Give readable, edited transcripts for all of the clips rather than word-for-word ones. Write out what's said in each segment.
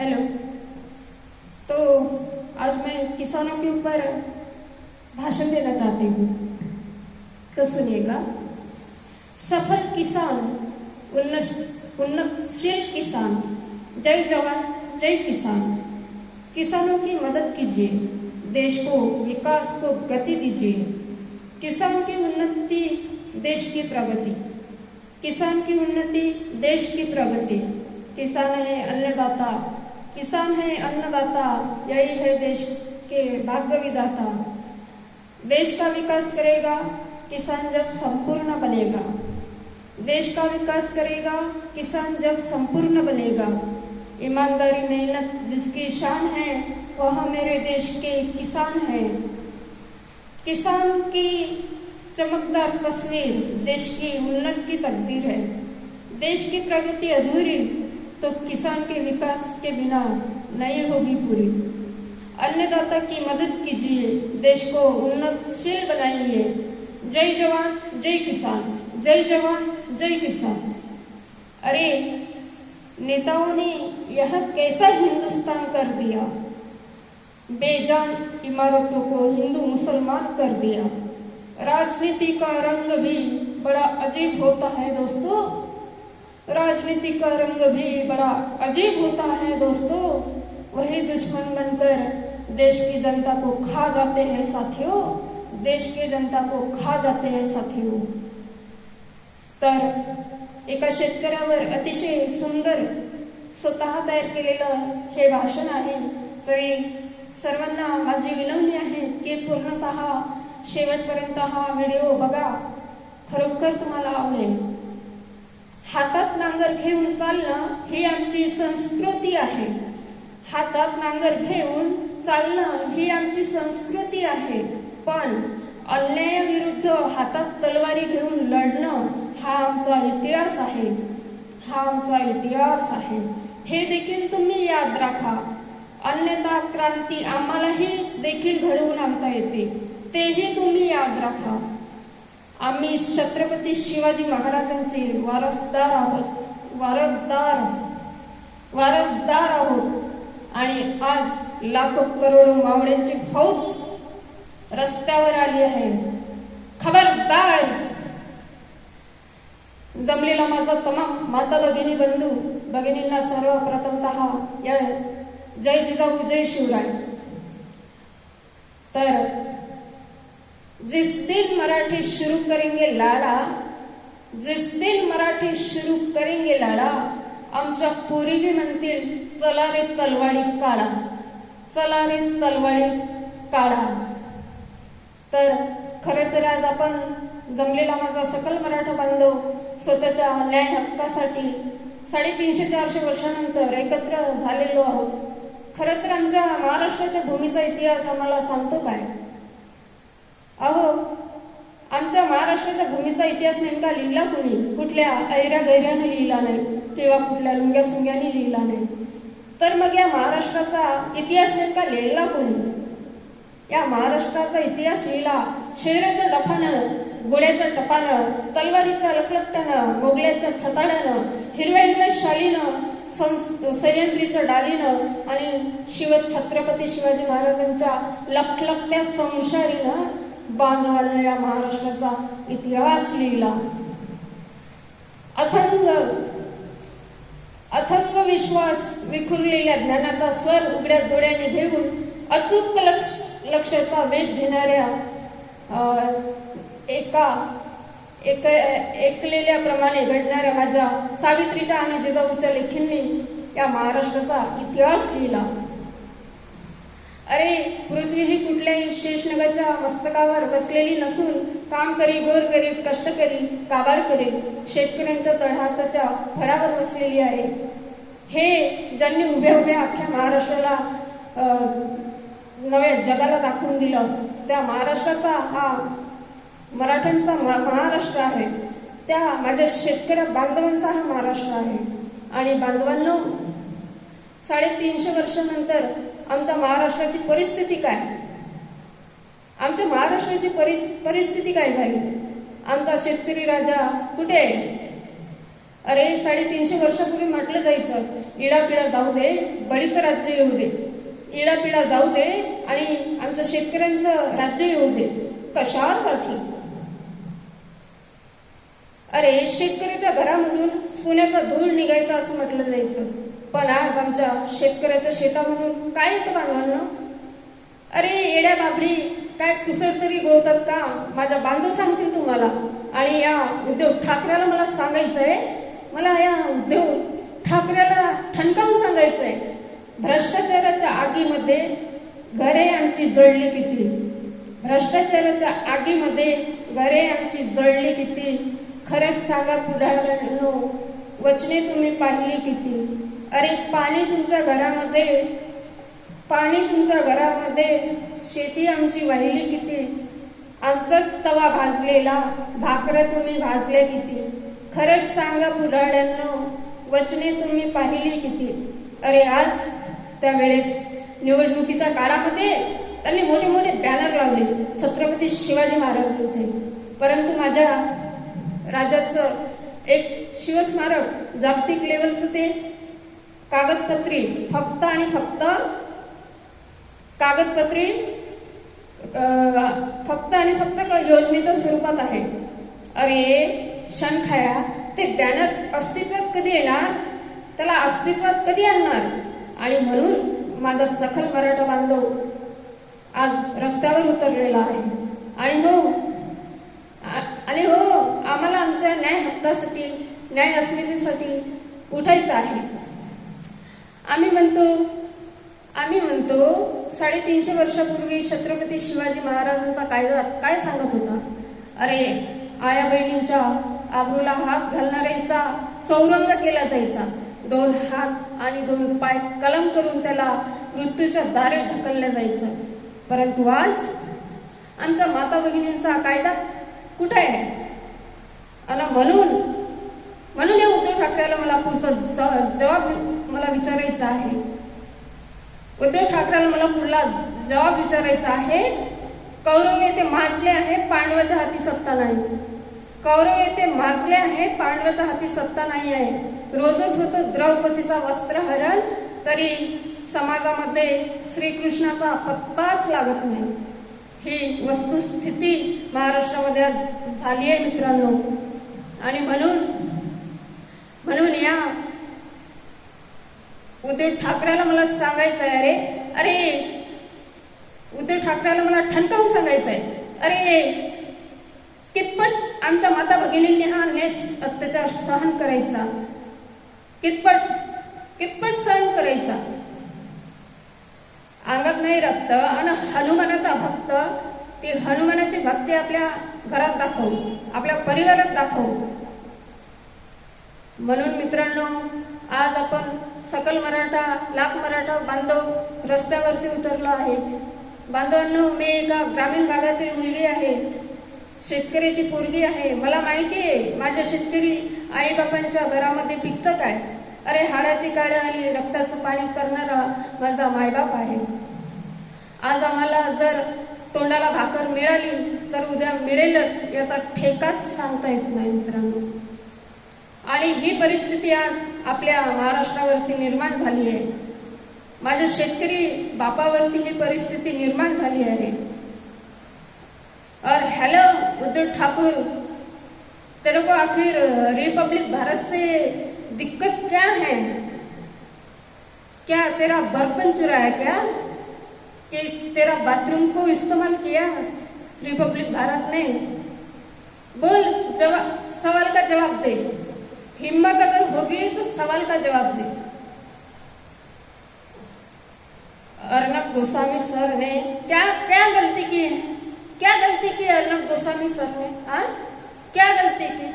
Hello. तो आज मैं किसानों के ऊपर भाषण देना चाहती हूँ, तो सुनिएगा। सफल किसान, उन्नतशील किसान, जय जवान जय किसान। किसानों की मदद कीजिए, देश को विकास को गति दीजिए। किसान की उन्नति देश की प्रगति, किसान की उन्नति देश की प्रगति। किसान है अन्नदाता, किसान है अन्नदाता, यही है देश के भाग्य विधाता। देश का विकास करेगा किसान जब संपूर्ण बनेगा, देश का विकास करेगा किसान जब संपूर्ण बनेगा। ईमानदारी मेहनत जिसकी शान है, वह मेरे देश के किसान है। किसान की चमकदार तस्वीर देश की उन्नति की तकदीर है। देश की प्रगति अधूरी तो किसान के विकास के बिना नहीं होगी पूरी। अन्नदाता की मदद कीजिए, देश को उन्नतशील बनाइए। जय जवान जय किसान, जय जवान जय किसान। अरे नेताओं ने यह कैसा हिंदुस्तान कर दिया, बेजान इमारतों को हिंदू मुसलमान कर दिया। राजनीति का रंग भी बड़ा अजीब होता है दोस्तों, राजनीति का रंग भी बड़ा अजीब होता है दोस्तों। वही दुश्मन बनकर देश की जनता को खा जाते हैं साथियों, देश की जनता को खा जाते हैं साथियों। तर एका शेतकऱ्यावर अतिशय सुंदर स्वतः तयार केलेलं हे भाषण आहे। तरी सर्वांना माझी विनंती आहे की पूर्णतः शेवटपर्यंत हा व्हिडिओ बघा, खरोखर तुम्हाला आवडेल। हातात नांगर घेऊन चालणं ही आमची संस्कृती आहे, हातात नांगर घेऊन चालणं ही आमची संस्कृती आहे। पण अन्यायाविरुद्ध हातात तलवारी घेऊन लढणं हा आमचा इतिहास आहे, हा आमचा इतिहास आहे। हे देखील तुम्ही याद राखा, अन्यथा क्रांती आम्हालाही देखील घडवून आणता येते, तेही तुम्ही याद राखा। आम्ही छत्रपती शिवाजी महाराजांचे वारसदार आहोत, वारसदार आहोत। आणि आज लाखो करोडो मावळ्यांची फौज रस्त्यावर आली आहे। खबरदार! जमलेला माझा तमाम माता भगिनी बंधू भगिनींना सर्वप्रथमतः या जय जिजाऊ जय शिवराय। तर जिस दिन मराठी शुरू करेंगे लाडा, जिस दिन मराठी शुरू करेंगे लाडा, आमच्या पूर्वी म्हणतील चला रे तलवारी काढा, चला रे तलवारी काढा। तर खरं तर आज आपण जमलेला माझा सकल मराठा बांधव स्वतःच्या न्याय हक्कासाठी 350-400 वर्षानंतर एकत्र झालेलो आहोत। खरं तर आमच्या महाराष्ट्राच्या भूमीचा इतिहास आम्हाला सांगतो काय? अहो, आमच्या महाराष्ट्राच्या भूमीचा इतिहास नेमका लिहिला कोणी? कुठल्या ऐऱ्या गैऱ्याने लिहिला नाही किंवा कुठल्या लुंग्या सुंग्याने लिहिला नाही। तर मग या महाराष्ट्राचा इतिहास नेमका लिहिला कोणी? या महाराष्ट्राचा इतिहास लिहिला शेराच्या डफानं, गोळ्याच्या टपानं, तलवारीच्या लखलखट्यानं, मोगल्याच्या छताड्यानं, हिरव्या हिरव्या शालीनं, सह्याद्रीच्या डालीनं आणि छत्रपती शिवाजी महाराजांच्या लखलखत्या संसारीनं बांधवांना या महाराष्ट्राचा इतिहास लिहिला। अथंग विश्वास विखुरलेल्या ज्ञानाचा स्वर उघड्या डोळ्याने घेऊन अचूक लक्ष्याचा वेध घेणाऱ्या ऐकलेल्याप्रमाणे घडणाऱ्या माझ्या सावित्रीच्या आणि जिजाऊच्या लेखींनी या महाराष्ट्राचा इतिहास लिहिला। अरे पृथ्वी ही कुठल्याही शेषनगाच्या मस्तकावर बसलेली नसून काम करी, गोरगरीब, कष्टकरी, काबाड करी शेतकऱ्यांच्या तळहाताच्या फळावर बसलेली आहे। हे ज्यांनी उभ्या उभ्या अख्ख्या महाराष्ट्राला नव्या जगाला दाखवून दिलं, त्या महाराष्ट्राचा हा मराठ्यांचा महाराष्ट्र आहे, त्या माझ्या शेतकरी बांधवांचा हा महाराष्ट्र आहे। आणि बांधवांनो, 350 वर्षानंतर आमच्या महाराष्ट्राची परिस्थिती काय? आमच्या महाराष्ट्राची परिस्थिती काय झाली? आमचा शेतकरी राजा कुठे आहे? अरे 350 वर्षापूर्वी म्हटलं जायचं इडापिडा जाऊ दे, बळीचं राज्य येऊ दे, इडापिडा जाऊ दे आणि आमचं शेतकऱ्यांचं राज्य येऊ दे. कशासाठी? अरे शेतकऱ्याच्या घरामधून सोन्याचा धूळ निघायचा असं म्हटलं जायचं, पण आज आमच्या शेतकऱ्याच्या शेतामधून काय येतं बांधवांना? अरे येड्या बाबडी, काय कुसळ तरी गोवतात का? माझ्या बांधव सांगतील तुम्हाला. आणि या उद्धव ठाकरेला मला सांगायचंय, मला या उद्धव ठाकरेला ठणकावून सांगायचंय, भ्रष्टाचाराच्या आगीमध्ये घरे आमची जळली किती, भ्रष्टाचाराच्या आगीमध्ये घरे आमची जळली किती. खरंच सांगा पुढाऱ्यांनो, वचने तुम्ही पाहिली किती. अरे पाणी तुमच्या घरामध्ये, शेती आमची वाहिली किती. आमचाच तवा भाजलेला, भाकरं तुम्ही भाजले किती. खरंच सांगा पुढाऱ्यांनो, वचने तुम्ही पाहिली किती. अरे आज त्यावेळेस निवडणुकीच्या काळामध्ये त्यांनी मोठे मोठे बॅनर लावले छत्रपती शिवाजी महाराजांचे, परंतु माझ्या राज्याचं एक शिवस्मारक जागतिक लेवलचं ते कागदपत्री फक्त आणि फक्त योजनेच्या स्वरूपात आहे. अरे शनखाया, ते बॅनर अस्तित्वात कधी येणार, त्याला अस्तित्वात कधी आणणार? आणि म्हणून माझा सखल मराठा बांधव आज रस्त्यावर उतरलेला आहे. आणि हो आम्हाला आमच्या न्याय हक्कासाठी, न्याय अस्मितेसाठी उठायचं आहे. आम्ही म्हणतो 350 वर्षापूर्वी छत्रपती शिवाजी महाराजांचा कायदा काय सांगत होता? अरे आया बहिणींच्या आबरूला हात घालणाऱ्याचा चौरंग केला जायचा, 2 हात आणि 2 पाय कलम करून त्याला मृत्यूच्या दारी ढकललं जायचं. परंतु आज आमच्या माता भगिनींचा कायदा कुठे आहे? आणि म्हणून या उद्धव ठाकरेला मला पुढचा जबाब मला विचारायचा आहे. उद्धव ठाकरेला मला पुढला जबाब विचारायचा आहे. कौरव येथे माजले आहे, पांडवाच्या हाती सत्ता नाही. कौरव येथे माजले आहे, पांडवाच्या हाती सत्ता नाही आहे. रोजच होतं द्रौपदीचा वस्त्रहरण, तरी समाजामध्ये श्रीकृष्णाचा पत्ताच लागत नाही. ही वस्तुस्थिती महाराष्ट्रामध्ये झाली आहे मित्रांनो. आणि म्हणून या उद्धव ठाकरेला मला सांगायचं आहे, अरे उद्धव ठाकरेला मला ठणकावून सांगायचं आहे, अरे कितपत आमच्या माता भगिनींनी हा नेस अत्याचार सहन करायचा, कितपत सहन करायचा. अंगात नाही रक्त आणि हनुमानाचा भक्त, ती हनुमानाची भक्ती आपल्या घरात दाखवू, आपल्या परिवारात दाखवू. म्हणून मित्रांनो, आज आपण सकल मराठा, लाख मराठा बांधव रस्त्यावरती उतरलो आहे. बांधवांनो, मी एका ग्रामीण भागातील मुलगी आहे, शेतकऱ्याची पोरगी आहे. मला माहिती आहे माझ्या शेतकरी आई बापांच्या घरामध्ये पिकतं काय. अरे हाडाची काळी आणि रक्ताचं पाणी करणारा माझा मायबाप आहे. आज आम्हाला जर तोंडाला भाकर मिळाली तर उद्या मिळेलच याचा ठेकाच सांगता येत नाही मित्रांनो. आणि ही परिस्थिती आज आपल्या महाराष्ट्रावरती निर्माण झाली आहे. माझ्या शेतकरी बापावरती ही परिस्थिती निर्माण झाली आहे. और हेलो उद्धव ठाकुर, तेरे को आखिर रिपब्लिक भारत से दिक्कत क्या है? क्या तेरा बर्तन चुराया क्या, कि तेरा बाथरूम को इस्तेमाल किया रिपब्लिक भारत ने? बोल, सवाल का जवाब दे. हिम्मत अगर होगी तो सवाल का जवाब दे. अर्नब गोस्वामी सर ने क्या गलती की है? क्या गलती की अर्नब गोस्वामी सर ने? हाँ, क्या गलती की?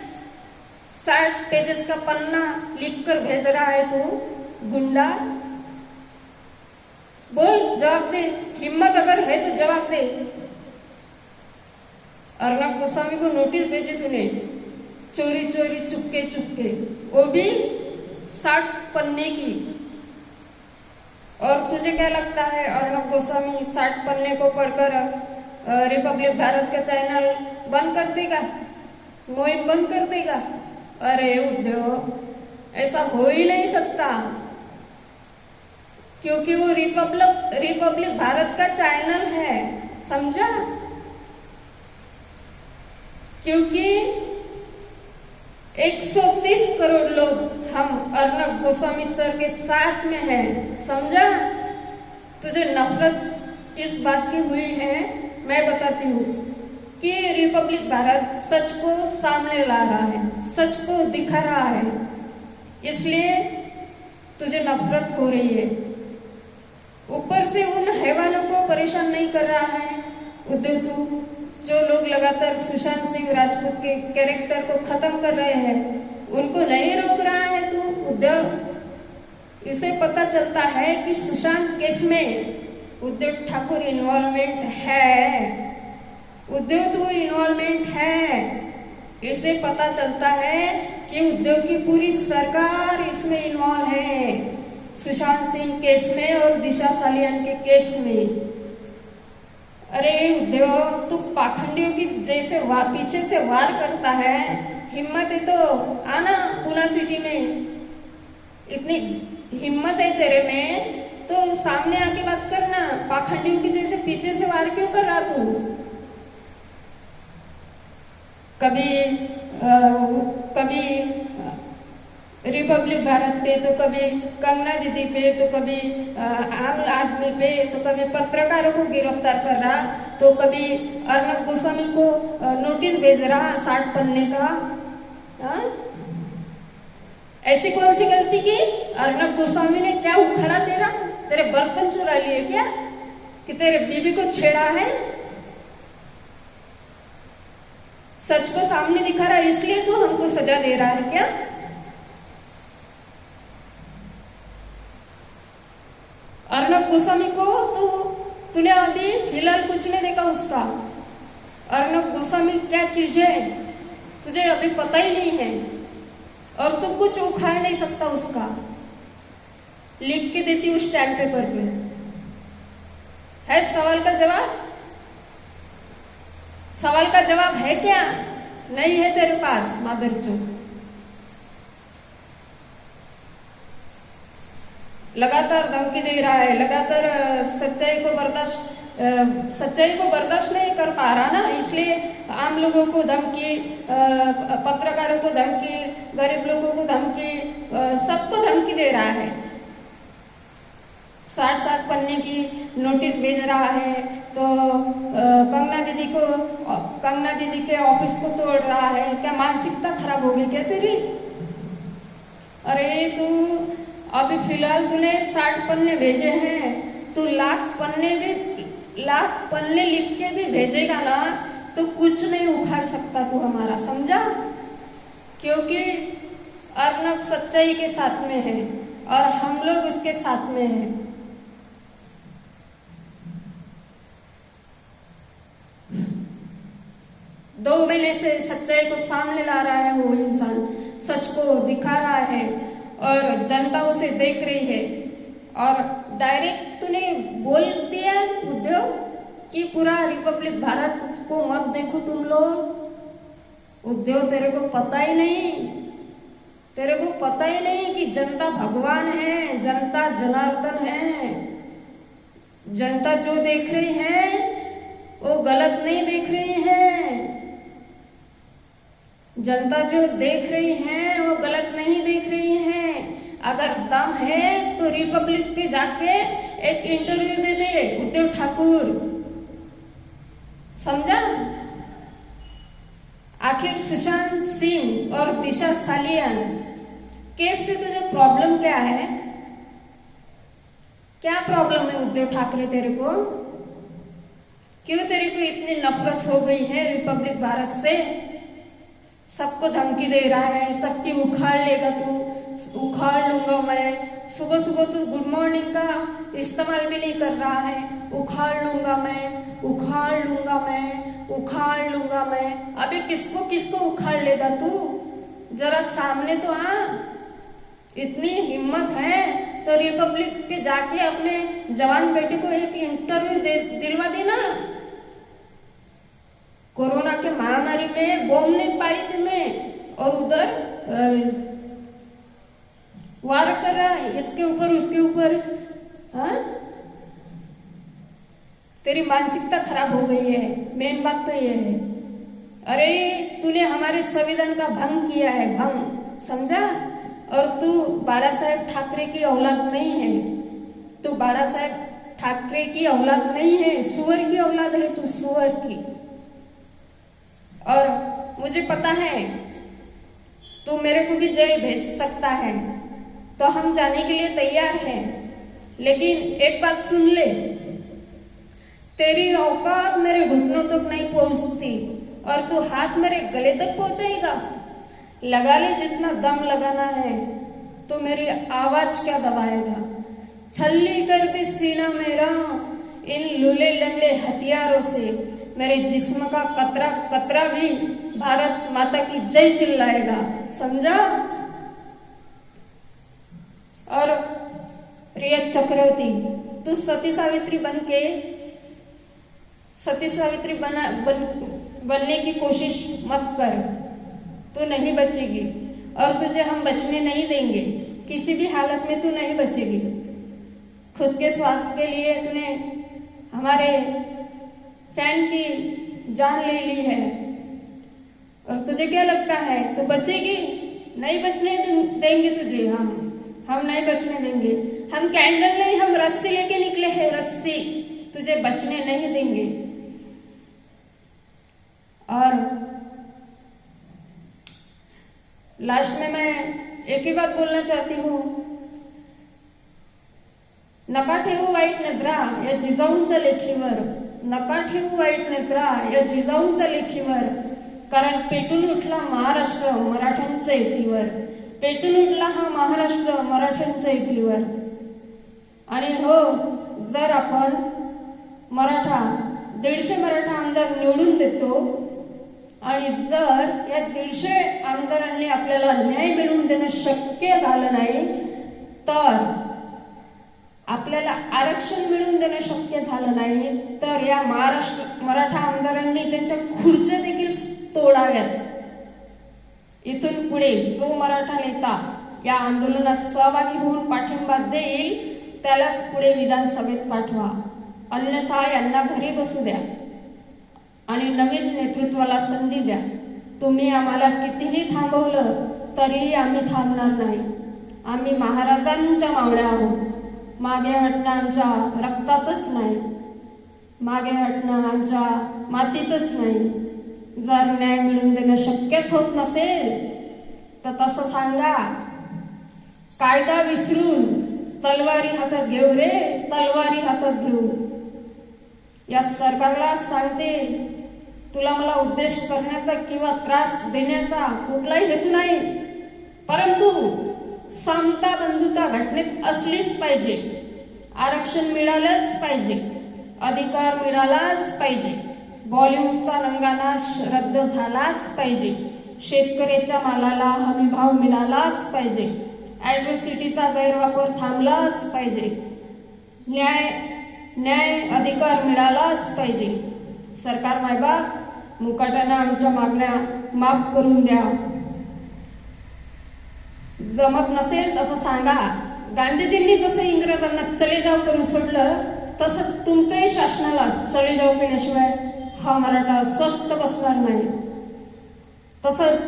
60 पेजेस का पन्ना लिखकर भेज रहा है तू, गुंडा. बोल, जवाब दे. हिम्मत अगर है तो जवाब दे. अर्नब गोस्वामी को नोटिस भेजी तूने, चोरी चोरी चुपके चुपके, वो भी 60 पन्ने की. और तुझे क्या लगता है अर्नब गोस्वामी 60 पन्ने को पढ़कर रिपब्लिक भारत का चैनल बंद कर देगा, मुहिम बंद कर देगा? अरे उद्धव, ऐसा हो ही नहीं सकता. क्योंकि वो रिपब्लिक भारत का चैनल है, समझा? क्योंकि 130 करोड़ लोग हम अर्नब गोस्वामी सर के साथ में हैं, समझा? तुझे नफरत इस बात की हुई है, मैं बताती हूँ कि रिपब्लिक भारत सच को सामने ला रहा है, सच को दिखा रहा है, इसलिए तुझे नफरत हो रही है। ऊपर से उन हैवानों को परेशान नहीं कर रहा है उद्धव तू, जो लोग लगातार सुशांत सिंह राजपूत के कैरेक्टर को खत्म कर रहे हैं, उनको नहीं रोक रहा है तू उद्धव। इसे पता चलता है कि सुशांत केस में उद्धव ठाकुर इन्वॉल्वमेंट है, उद्धव तो इन्वॉल्वमेंट है। इसे पता चलता है कि उद्धव की पूरी सरकार इसमें इन्वॉल्व है, सुशांत सिंह केस में और दिशा सालियान के केस में। अरे उद्धव, तू पाखंडियों की जैसे पीछे से वार करता है, हिम्मत है तो आना पूना सिटी में। इतनी हिम्मत है तेरे में तो सामने आके बात करना, पाखंडियों की जैसे पीछे से वार क्यों कर रहा तू? कभी रिपब्लिक भारत पे, तो कभी कंगना दीदी पे, तो कभी आम आदमी पे, तो कभी पत्रकारों को गिरफ्तार कर रहा, तो कभी अर्नब गोस्वामी को नोटिस भेज रहा 60 पन्ने का। ऐसी कौन सी गलती की? अर्नब गोस्वामी ने क्या उखाड़ा तेरे बर्तन चुरा लिए क्या? कि तेरे बीवी को छेड़ा है? सच को सामने दिखा रहा है, इसलिए तू हमको सजा दे रहा है क्या? अर्नब गोस्वामी को तूने अभी फिलहाल कुछ नहीं देखा उसका। अर्नब गोस्वामी क्या चीज है तुझे अभी पता ही नहीं है, और तू कुछ उखाड़ नहीं सकता उसका। लिख के देती उस स्टैम्प पेपर पे। है सवाल का जवाब? सवाल का जवाब है क्या? नहीं है तेरे पास, मादरचोद। लगातार धमकी दे रहा है, लगातार सच्चाई को बर्दाश्त नहीं कर पा रहा ना, इसलिए आम लोगों को धमकी, पत्रकारों को धमकी, गरीब लोगों को धमकी, सबको धमकी दे रहा है। 60 पन्ने की नोटिस भेज रहा है, तो कंगना दीदी के ऑफिस को तोड़ रहा है। क्या मानसिकता खराब हो गई क्या तेरी? अरे तू अभी फिलहाल तूने 60 पन्ने भेजे हैं, तू लाख पन्ने लिख के भी भेजेगा ना तो कुछ नहीं उखाड़ सकता तू हमारा, समझा? क्योंकि अर्नब सच्चाई के साथ में है और हम लोग उसके साथ में हैं। दो महीने से सच्चाई को सामने ला रहा है वो इंसान, सच को दिखा रहा है और जनता उसे देख रही है। और डायरेक्ट तूने बोल दिया उद्धव कि पूरा रिपब्लिक भारत को मत देखो तुम लोग। उद्धव, तेरे को पता ही नहीं कि जनता भगवान है, जनता जनार्दन है। जनता जो देख रही है वो गलत नहीं देख रही है, जनता जो देख रही है वो गलत नहीं देख रही है। अगर दम है तो रिपब्लिक पे जाके एक इंटरव्यू दे दे उद्धव ठाकुर, समझा? आखिर सुशांत सिंह और दिशा सालियान केस से तुझे प्रॉब्लम क्या है? क्या प्रॉब्लम है उद्धव ठाकरे तेरे को? क्यों तेरे को इतनी नफरत हो गई है रिपब्लिक भारत से? सबको धमकी दे रहा है, सबकी उखाड़ लेगा तू, उखाड़ लूंगा मैं। सुबह सुबह तू गुड मॉर्निंग का इस्तेमाल भी नहीं कर रहा है। उखाड़ लूंगा मैं, उखाड़ लूंगा मैं, उखाड़ लूंगा मैं। अभी किसको उखाड़ लेगा तू? जरा सामने तो आ। इतनी हिम्मत है तो रिपब्लिक के जाके अपने जवान बेटे को एक इंटरव्यू दिलवा देना। कोरोना के महामारी में बॉम्ब नहीं पाड़ी तुम्हें और उधर वार कर रहा है इसके ऊपर उसके ऊपर। तेरी मानसिकता खराब हो गई है। मेन बात तो ये है। अरे तूने हमारे संविधान का भंग किया है, भंग, समझा? और तू बाला साहेब ठाकरे की औलाद नहीं है। तू बाला साहेब ठाकरे की औलाद नहीं है, सुअर की औलाद है तू, सुअर की। और मुझे पता है तू मेरे को भी जेल भेज सकता है, तो हम जाने के लिए तैयार हैं। लेकिन एक बात सुन ले, तेरी औकात मेरे घुटनों तक नहीं पहुंचती और तू हाथ मेरे गले तक पहुंचाएगा। लगा ले जितना दम लगाना है, तो मेरी आवाज क्या दबाएगा। छल्ली कर दे सीना मेरा इन लूले लंगड़े हथियारों से, मेरे जिस्म का कतरा कतरा भी भारत माता की जय चिल्लाएगा, समझा? और प्रिय चक्रवर्ती, तू सती सावित्री बनने की कोशिश मत कर। तू नहीं बचेगी और तुझे हम बचने नहीं देंगे। किसी भी हालत में तू नहीं बचेगी। खुद के स्वार्थ के लिए तूने हमारे फैन की जान ले ली है और तुझे क्या लगता है तू बचेगी? नहीं बचने देंगे तुझे, हम नहीं बचने देंगे। हम कैंडल नहीं, हम रस्सी लेके निकले हैं, रस्सी। तुझे बचने नहीं देंगे। और लास्ट में मैं एक ही बात बोलना चाहती हूँ, नका ठेवू वाईट नजरा या जिजाऊंच्या लेखीवर, नका ठेवू वाईट नजरा या जिजाऊंच्या लेखीवर, कारण पेटून उठला महाराष्ट्र मराठ्यांच्या ऐटीवर, पेटून उठला हा महाराष्ट्र मराठ्यांच्या ऐटीवर। आणि हो, जर आपण 150 मराठा आमदार निवडून देतो आणि जर या 150 आमदारांनी आपल्याला न्याय मिळवून देणं शक्य झालं नाही, तर आपल्याला आरक्षण मिळवून देणं शक्य झालं नाही, तर या मराठा आमदारांनी त्यांच्या खुर्च्या देखील तोडाव्यात। इथून पुढे जो मराठा नेता या आंदोलनात सहभागी होऊन पाठिंबा देईल त्यालाच पुढे विधानसभेत पाठवा, अन्यथा यांना घरी बसू द्या आणि नवीन नेतृत्वाला संधी द्या। तुम्ही आम्हाला कितीही थांबवलं तरीही आम्ही थांबणार नाही। आम्ही महाराजांच्या मावळ्या आहोत। मागे हटणं आमच्या रक्तातच नाही, मागे हटणं आमच्या मातीतच नाही। जर न्याय मिळवून देणं शक्यच होत नसेल तर तसं सांगा, कायदा विसरून तलवारी हातात घेऊ रे, तलवारी हातात घेऊ। या सरकारला सांगते, तुला मला उद्देश करण्याचा किंवा त्रास देण्याचा कुठलाही हेतू नाही, परंतु समता बंधुता घटनेत असलीच पाहिजे। आरक्षण मिळालंच पाहिजे, अधिकार मिळालाच पाहिजे, बॉलिवूडचा नंगानाश रद्द झालाच पाहिजे, शेतकऱ्याच्या मालाला हमी भाव मिळालाच पाहिजे, ॲट्रॉसिटीचा गैरवापर थांबलाच पाहिजे, न्याय अधिकार मिळालाच पाहिजे। सरकार मायबाप, मुकाट्यानं आमच्या मागण्या माफ करून द्या। जमत नसेल तसं सांगा। गांधीजींनी जसं इंग्रजांना चले जाव करून सोडलं, तसं तुमच्याही शासनाला चले जाव केल्याशिवाय हा मराठा स्वस्थ बसणार नाही। तसंच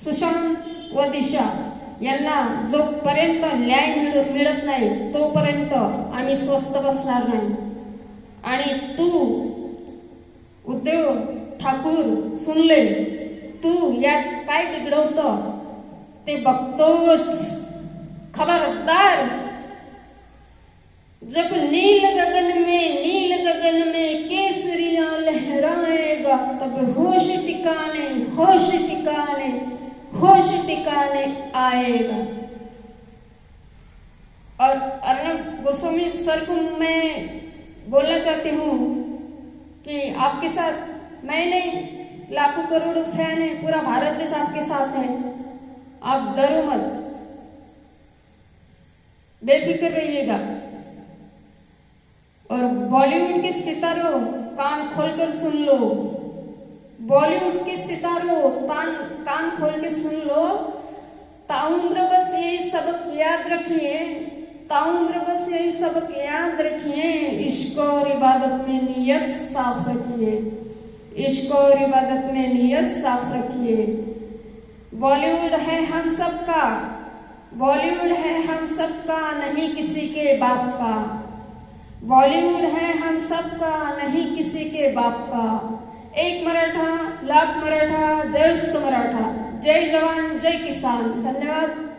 सुशांत व दिशा यांना जोपर्यंत न्याय मिळत नाही तोपर्यंत आम्ही स्वस्थ बसणार नाही। आणि तू उद्धव ठाकूर सुनले, तू यात काय बिघडवतं ते बघतोच। खबरदार, जब नील गगन में केसरिया लहराएगा, तब होश ठिकाने आएगा। और अर्नब गोस्वामी सर को मैं बोलना चाहती हूँ कि आपके साथ मैं नहीं, लाखों करोड़ों फैन है, पूरा भारत देश आपके साथ है। आप डरो मत, बेफिक्र रहिएगा। और बॉलीवुड के सितारों कान खोलकर सुन लो, बॉलीवुड के सितारों कान खोल के सुन लो। ताउम्र बस यही सबक याद रखिए, ताउम्र बस यही सबक याद रखिए, इश्क और इबादत में नियत साफ रखिए, इश्क और इबादत में नियत साफ रखिए। बॉलीवुड है हम सबका, बॉलीवुड है हम सबका, नहीं किसी के बाप का। बॉलीवुड है हम सबका, नहीं किसी के बाप का। एक मराठा लाख मराठा, जय हिंद मराठा, जय जवान जय किसान। धन्यवाद।